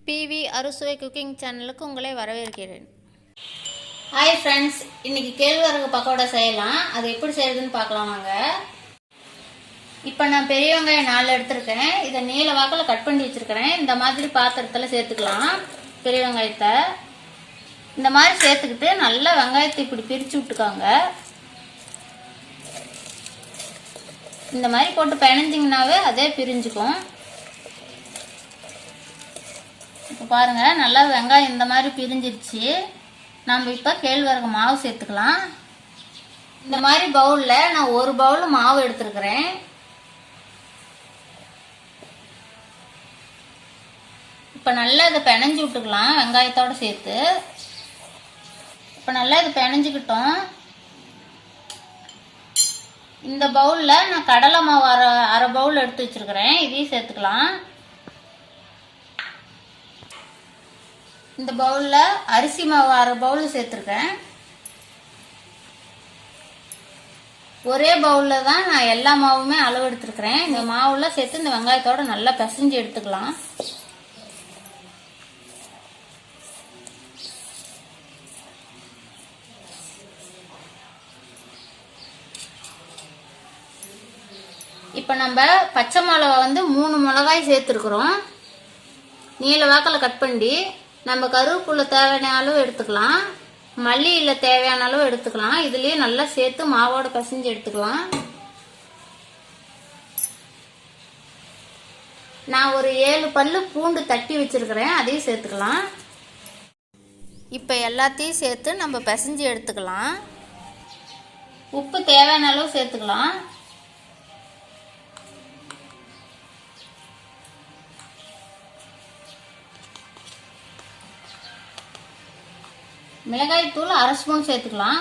PV அறுசுவை cooking சேனலுக்கு உங்களை வரவேற்கிறேன். ஹாய் ஃப்ரெண்ட்ஸ், இன்னைக்கு கேழ்வரகு பக்கோடா செய்யலாம். அது எப்படி செய்யறதுன்னு பார்க்கலாம் வாங்க. இப்போ நான் பெரிய வெங்காயம் 4 எடுத்திருக்கேன். இதை நீல வாக்கில் கட் பண்ணி வச்சிருக்கிறேன். இந்த மாதிரி பாத்திரத்தில் சேர்த்துக்கலாம். பெரிய வெங்காயத்தை இந்த மாதிரி சேர்த்துக்கிட்டு நல்லா வெங்காயத்தை இப்படி பிரித்து விட்டுக்காங்க. இந்த மாதிரி போட்டு பிணைஞ்சிங்கனாவே அதே பிரிஞ்சுக்கும். இப்போ பாருங்கள், நல்லா வெங்காயம் இந்த மாதிரி பிரிஞ்சிருச்சு. நம்ம இப்போ கேழ்வரகு மாவு சேர்த்துக்கலாம். இந்த மாதிரி பவுலில் நான் 1 பவுல் மாவு எடுத்துருக்கிறேன். இப்போ நல்லா இதை பிணைஞ்சி விட்டுக்கலாம் வெங்காயத்தோடு சேர்த்து. இப்போ நல்லா இதை பிணைஞ்சிக்கிட்டோம். இந்த பவுலில் நான் கடலை மாவு அரை பவுல் எடுத்து வச்சுருக்கிறேன். இதையும் சேர்த்துக்கலாம். இந்த பவுலில் அரிசி மாவு அரை பவுல் சேர்த்துருக்கேன். ஒரே பவுலில் தான் நான் எல்லா மாவுமே அளவு எடுத்துருக்கிறேன். இந்த மாவுல சேர்த்து இந்த வெங்காயத்தோடு நல்லா பிசைஞ்சு எடுத்துக்கலாம். இப்போ நம்ம பச்சை மிளகா 3 மிளகாய் சேர்த்துருக்குறோம். நீல வாக்கில் கட் பண்ணி நம்ம கருவேப்பிலை தேவையான அளவு எடுத்துக்கலாம். மல்லியில் தேவையான அளவு எடுத்துக்கலாம். இதுலேயே நல்லா சேர்த்து மாவோட பிசைஞ்சு எடுத்துக்கலாம். நான் ஒரு 7 பல்லு பூண்டு தட்டி வச்சிருக்கிறேன். அதையும் சேர்த்துக்கலாம். இப்போ எல்லாத்தையும் சேர்த்து நம்ம பிசைஞ்சு எடுத்துக்கலாம். உப்பு தேவையான அளவு சேர்த்துக்கலாம். மிளகாய் தூள் அரை ஸ்பூன் சேர்த்துக்கலாம்.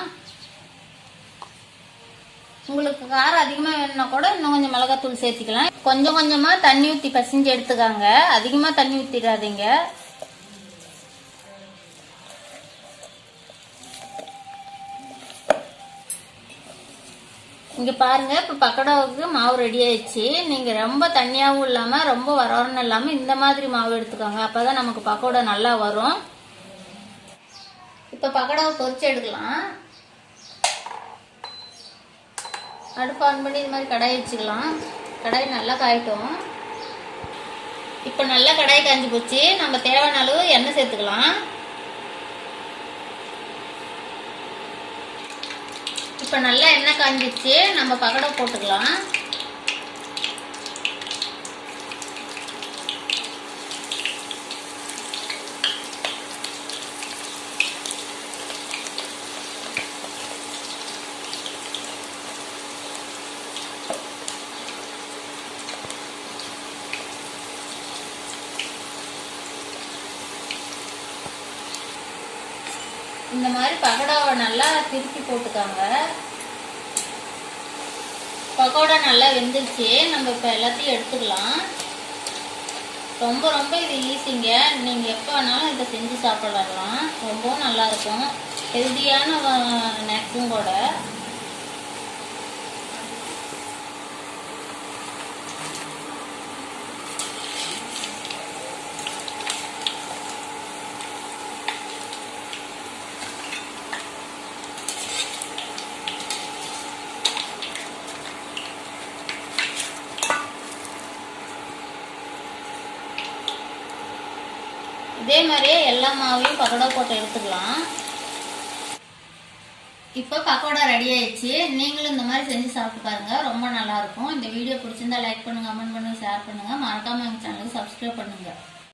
உங்களுக்கு காரம் அதிகமாக வேணும்னா கூட இன்னும் கொஞ்சம் மிளகாய் தூள் சேர்த்துக்கலாம். கொஞ்சம் கொஞ்சமாக தண்ணி ஊற்றி பசைஞ்சு எடுத்துக்காங்க. அதிகமாக தண்ணி ஊற்றிடாதீங்க. இங்கே பாருங்கள், இப்போ பக்கோடாவுக்கு மாவு ரெடி ஆயிடுச்சு. நீங்கள் ரொம்ப தண்ணியாகவும் இல்லாமல் ரொம்ப வரவரன்னு இல்லாமல் இந்த மாதிரி மாவு எடுத்துக்கோங்க. அப்போ தான் நமக்கு பக்கோடா நல்லா வரும். இப்போ பக்கோடாவை பொரிச்சு எடுக்கலாம். அடுப்பு ஆன் பண்ணி இது மாதிரி கடாய் வச்சுக்கலாம். கடாய் நல்லா காயட்டும். இப்போ நல்லா கடாய் காய்ஞ்சி போச்சு. நம்ம தேவையான அளவு எண்ணெய் சேர்த்துக்கலாம். இப்போ நல்லா எண்ணெய் காய்ஞ்சிச்சு. நம்ம பக்கோடா போட்டுக்கலாம். இந்த மாதிரி பக்கோடாவை நல்லா திருப்பி போட்டுக்காங்க. பக்கோடா நல்லா வெந்துருச்சு. நம்ம இப்போ எல்லாத்தையும் எடுத்துக்கலாம். ரொம்ப இது ஈஸிங்க. நீங்கள் எப்போ வேணாலும் இதை செஞ்சு சாப்பிடலாம். ரொம்பவும் நல்லாயிருக்கும். ஹெல்தியான ஸ்நாக்ஸும் கூட. இதே மாதிரியே எல்லா மாவையும் பக்கோடா போட்டு எடுத்துக்கலாம். இப்போ பக்கோடா ரெடி ஆயிடுச்சு. நீங்களும் இந்த மாதிரி செஞ்சு சாப்பிட்டு பாருங்க. ரொம்ப நல்லா இருக்கும். இந்த வீடியோ பிடிச்சிருந்தா லைக் பண்ணுங்க, கமெண்ட் பண்ணுங்க, ஷேர் பண்ணுங்க. மறக்காம எங்க சேனலுக்கு சப்ஸ்கிரைப் பண்ணுங்க.